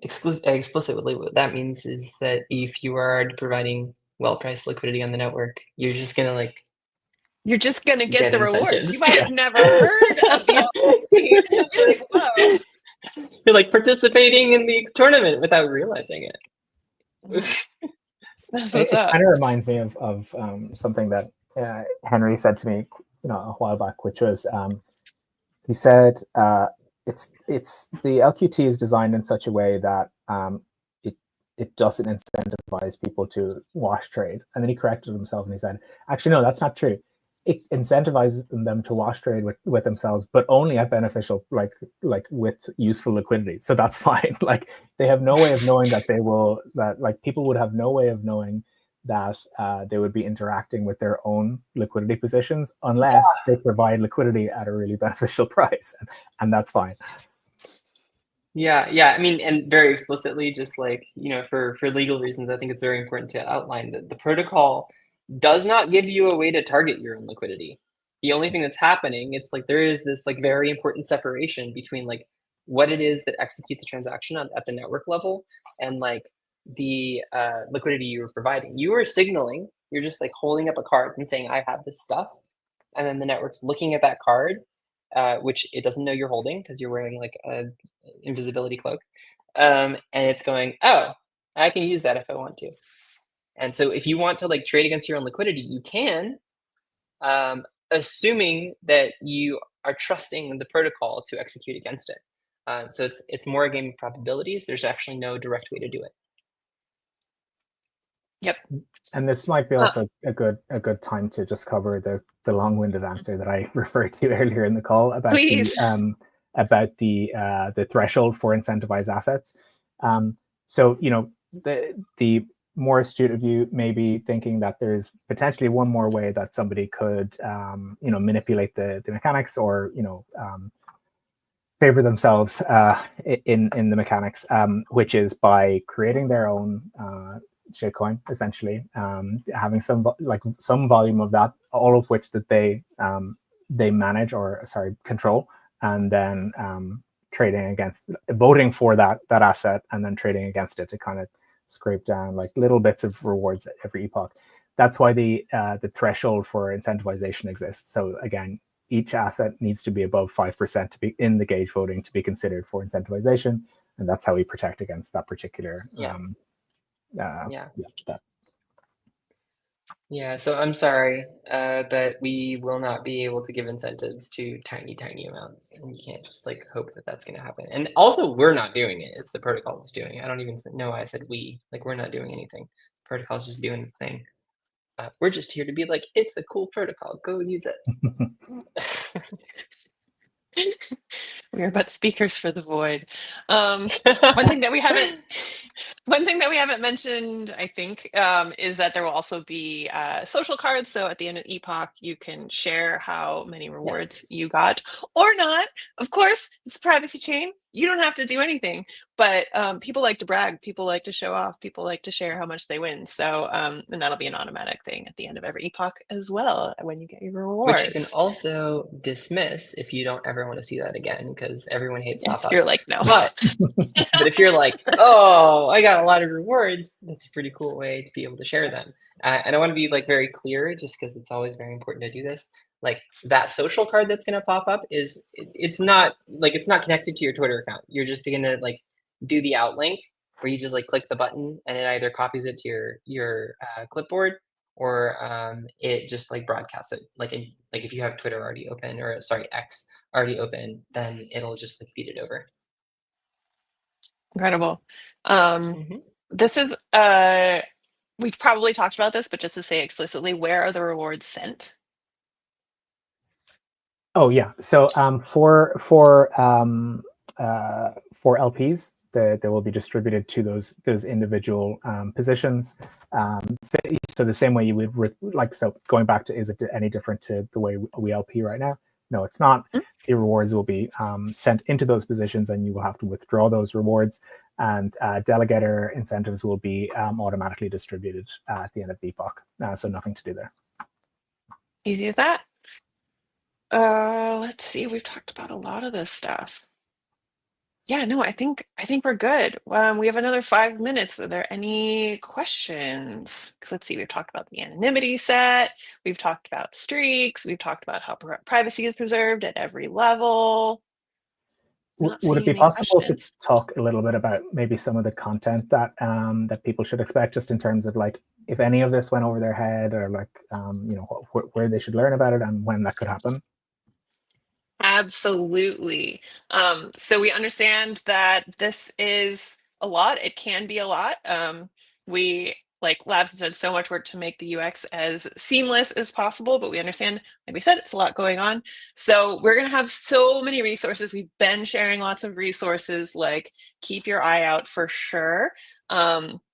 explicitly what that means is that if you are providing well-priced liquidity on the network, you're just gonna get the rewards. incentives. You might have never heard of the LPC. You're like, whoa. You're like participating in the tournament without realizing it. That's what's up. It kind of reminds me of something that Henry said to me, a while back, which was he said it's the LQT is designed in such a way that it doesn't incentivize people to wash trade. And then he corrected himself and he said, actually, no, that's not true. It incentivizes them to wash trade with themselves, but only at beneficial, like with useful liquidity. So that's fine. Like they have no way of knowing that people would have no way of knowing that they would be interacting with their own liquidity positions unless they provide liquidity at a really beneficial price, and that's fine. Yeah. I mean, and very explicitly, just like, for legal reasons, I think it's very important to outline that the protocol does not give you a way to target your own liquidity. The only thing that's happening, it's like there is this like very important separation between like what it is that executes a transaction at the network level and like the liquidity you were providing. You are signaling, you're just like holding up a card and saying, I have this stuff. And then the network's looking at that card, which it doesn't know you're holding because you're wearing like an invisibility cloak. And it's going, oh, I can use that if I want to. And so if you want to like trade against your own liquidity, you can, assuming that you are trusting the protocol to execute against it. So it's more a game of probabilities. There's actually no direct way to do it. Yep. And this might be also a good time to just cover the long-winded answer that I referred to earlier in the call about the threshold for incentivized assets. So the more astute of you may be thinking that there's potentially one more way that somebody could manipulate the mechanics or favor themselves in the mechanics, which is by creating their own shitcoin, essentially, having some volume of that, all of which that they manage or control, and then voting for that asset and then trading against it to kind of scrape down like little bits of rewards at every epoch. that's why the threshold for incentivization exists. So again, each asset needs to be above 5% to be in the gauge voting to be considered for incentivization, and that's how we protect against that particular. Yeah, so I'm sorry, but we will not be able to give incentives to tiny, tiny amounts, and you can't just like hope that that's going to happen. And also, we're not doing it; it's the protocol that's doing it. I don't even know why I said we. Like, we're not doing anything. The protocol's just doing its thing. We're just here to be like, it's a cool protocol. Go use it. We are but speakers for the void. One thing that we haven't mentioned, I think, is that there will also be social cards. So at the end of Epoch, you can share how many rewards you got or not. Of course, it's a privacy chain. You don't have to do anything, but people like to brag. People like to show off. People like to share how much they win. So, and that'll be an automatic thing at the end of every Epoch as well when you get your rewards. Which you can also dismiss if you don't ever want to see that again, because everyone hates pop-ups. You're like, no. But if you're like, oh, I got a lot of rewards, that's a pretty cool way to be able to share them. And I want to be like very clear, just because it's always very important to do this. Like that social card that's going to pop up it's not connected to your Twitter account. You're just going to like do the outlink where you just like click the button and it either copies it to your clipboard, or it just like broadcasts it. Like if you have Twitter already open, or sorry, X already open, then it'll just like feed it over. Incredible. This is we've probably talked about this, but just to say explicitly, where are the rewards sent? Oh yeah, so for LPs, they will be distributed to those individual positions. So the same way you would so going back to, is it any different to the way we LP right now? No, it's not. The rewards will be sent into those positions, and you will have to withdraw those rewards. And delegator incentives will be automatically distributed at the end of the epoch. So nothing to do there. Easy as that. Let's see. We've talked about a lot of this stuff. Yeah, no, I think we're good. We have another 5 minutes. Are there any questions? Because let's see, we've talked about the anonymity set. We've talked about streaks. We've talked about how privacy is preserved at every level. Would it be possible to talk a little bit about maybe some of the content that that people should expect, just in terms of like if any of this went over their head, or like where they should learn about it and when that could happen? Absolutely. So we understand that this is a lot. It can be a lot. We Labs has done so much work to make the UX as seamless as possible, but we understand, like we said, it's a lot going on. So we're going to have so many resources. We've been sharing lots of resources, like keep your eye out for sure.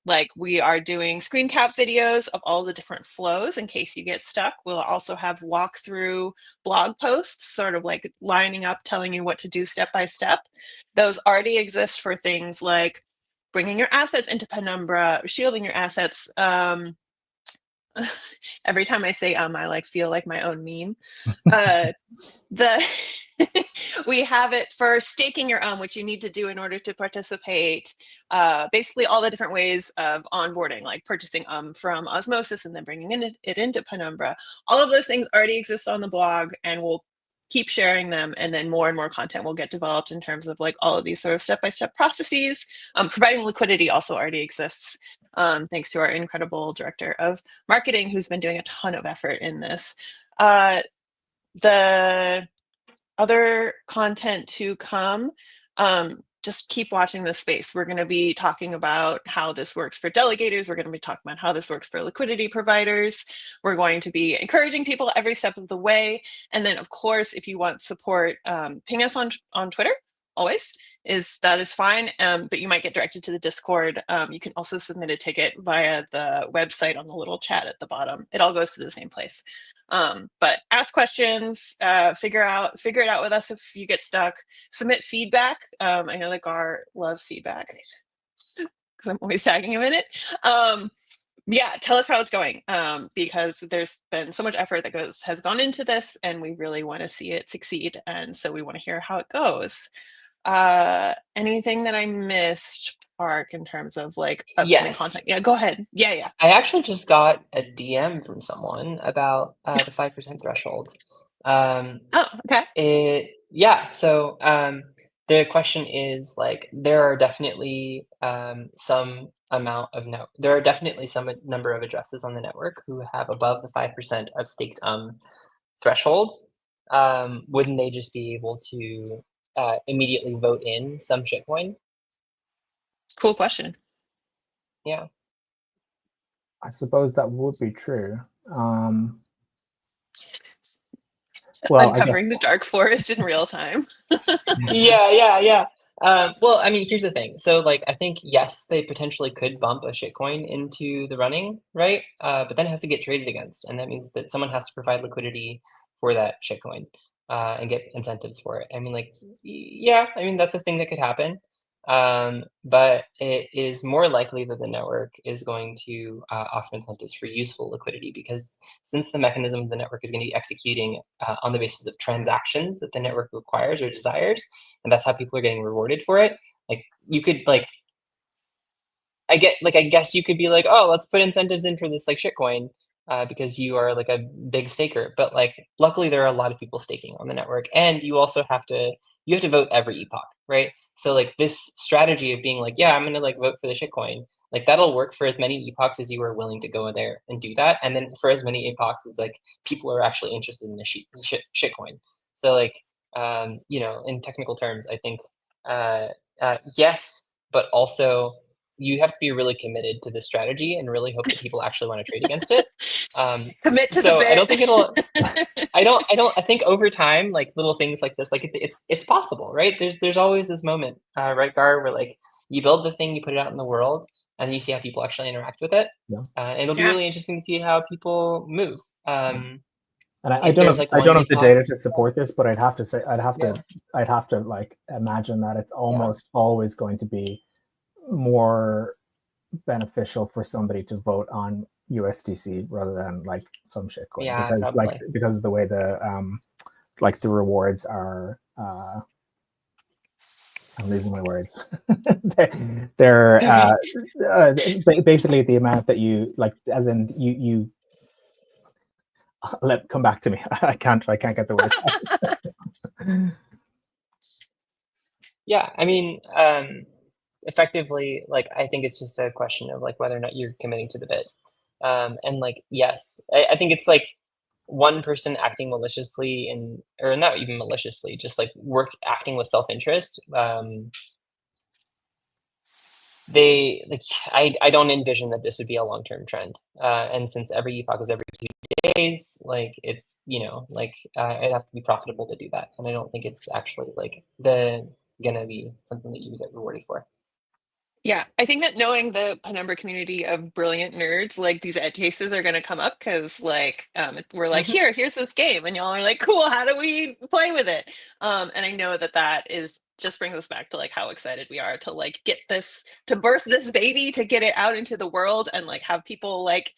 Like we are doing screen cap videos of all the different flows in case you get stuck. We'll also have walkthrough blog posts, sort of like lining up, telling you what to do step by step. Those already exist for things like bringing your assets into Penumbra, shielding your assets. Every time I say I feel like my own meme. We have it for staking your which you need to do in order to participate. Basically all the different ways of onboarding, like purchasing from Osmosis and then bringing it into Penumbra. All of those things already exist on the blog, and we'll keep sharing them, and then more and more content will get developed in terms of like all of these sort of step-by-step processes. Providing liquidity also already exists, thanks to our incredible director of marketing, who's been doing a ton of effort in this. The other content to come, just keep watching this space. We're going to be talking about how this works for delegators. We're going to be talking about how this works for liquidity providers. We're going to be encouraging people every step of the way. And then, of course, if you want support, ping us on Twitter. Always that is fine, but you might get directed to the Discord. You can also submit a ticket via the website on the little chat at the bottom. It all goes to the same place. But ask questions, figure it out with us if you get stuck. Submit feedback. I know that Gar loves feedback because I'm always tagging him in it. Yeah, tell us how it's going, because there's been so much effort that has gone into this, and we really want to see it succeed, and so we want to hear how it goes. Anything that I missed? Park in terms of like upcoming content? Yeah, go ahead. Yeah. I actually just got a DM from someone about the 5% threshold. Oh, okay. So the question is like there are definitely some number of addresses on the network who have above the 5% of staked threshold. Wouldn't they just be able to immediately vote in some shitcoin? Cool question. Yeah. I suppose that would be true. Well, uncovering the dark forest in real time. Yeah. Well, I mean, here's the thing. So, like, I think yes, they potentially could bump a shitcoin into the running, right? But then it has to get traded against, and that means that someone has to provide liquidity for that shitcoin and get incentives for it. I mean, like, yeah, I mean that's a thing that could happen. But it is more likely that the network is going to offer incentives for useful liquidity because since the mechanism of the network is going to be executing on the basis of transactions that the network requires or desires, and that's how people are getting rewarded for it. Like you could like, I guess you could be like, oh, let's put incentives in for this like shitcoin because you are like a big staker. But like, luckily there are a lot of people staking on the network, and you also have to vote every epoch, right? So like this strategy of being like, yeah, I'm gonna like vote for the shitcoin, like that'll work for as many epochs as you are willing to go in there and do that, and then for as many epochs as like people are actually interested in the shitcoin. So like, in technical terms, I think yes, but also you have to be really committed to this strategy and really hope that people actually want to trade against it. Commit to so the bit. I don't think it'll. I think over time, like little things like this, like it's possible, right? There's always this moment, right, Gar, where like you build the thing, you put it out in the world, and then you see how people actually interact with it. Yeah. And it'll be really interesting to see how people move. And I don't have the data to support this, but I'd have to like imagine that it's almost always going to be more beneficial for somebody to vote on USDC rather than like some shitcoin because of the way the the rewards are I'm losing my words. they're basically the amount that you like, as in you come back to me. I can't get the words. Yeah, I mean, effectively, like I think it's just a question of like whether or not you're committing to the bit. And like, yes, I think it's like one person acting maliciously or not even maliciously, just like acting with self-interest. I don't envision that this would be a long-term trend. And since every epoch is every 2 days, like it's, it'd have to be profitable to do that. And I don't think it's actually like gonna be something that you get rewarded for. Yeah, I think that knowing the Penumbra community of brilliant nerds, like these edge cases are going to come up because like we're like, here's this game, and y'all are like, cool, how do we play with it? And I know that is just brings us back to like how excited we are to like get this, to birth this baby, to get it out into the world, and like have people like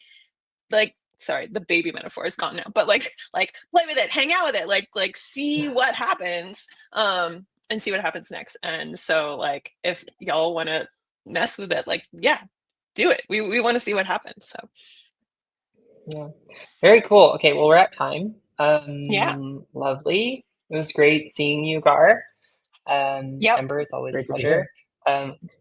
sorry, the baby metaphor is gone now, but like play with it, hang out with it, like see what happens, and see what happens next. And so like if y'all want to mess with it, like do it. We want to see what happens. So yeah, very cool. Okay, well, we're at time. Yeah, Lovely. It was great seeing you, Gar. Ember, it's always a pleasure.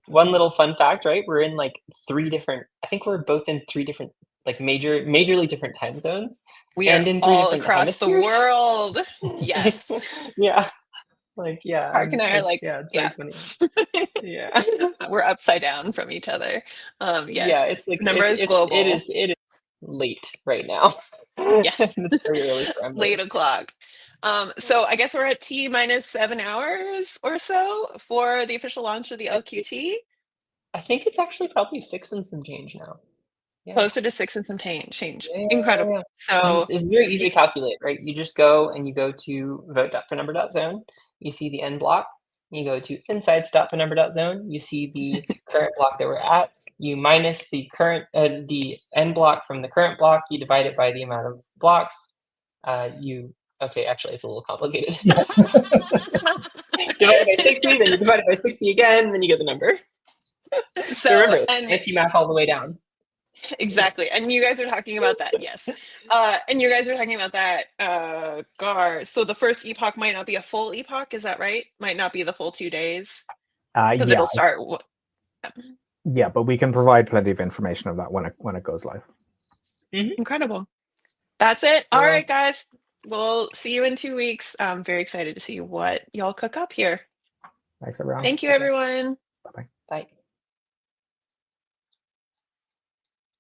One little fun fact, right? We're in like I think we're both in 3 different like majorly different time zones. We and are in 3 all different across hemispheres. the world. Yes. Yeah. Like, yeah. Park and I are like, it's very funny. Yeah. We're upside down from each other. Yes. Yeah, it's like Penumbra is global. It is late right now. Yes. It's very early for Ember. Late o'clock. So I guess we're at T minus 7 hours or so for the official launch of the LQT. I think it's actually probably 6 and some change now. Yeah. Closer to 6 and some change. Yeah, incredible. Yeah. So it's very easy to calculate, right? You just go to vote.penumbra.zone. You see the end block. You go to insights.penumbra.zone. You see the current block that we're at. You minus the the end block from the current block. You divide it by the amount of blocks. Okay, actually, it's a little complicated. Divide it by 60, then you divide it by 60 again, then you get the number. So Remember, it's and fancy math all the way down. exactly, and you guys are talking about that, yes. And you guys are talking about that, Gar. So the first epoch might not be a full epoch, is that right? Might not be the full 2 days because Yeah, it'll start. yeah, but we can provide plenty of information of that when it goes live. Incredible. That's it. All Well, right, guys. We'll see you in 2 weeks. I'm very excited to see what y'all cook up here. Thanks, everyone. Thank you, everyone. Bye-bye. bye.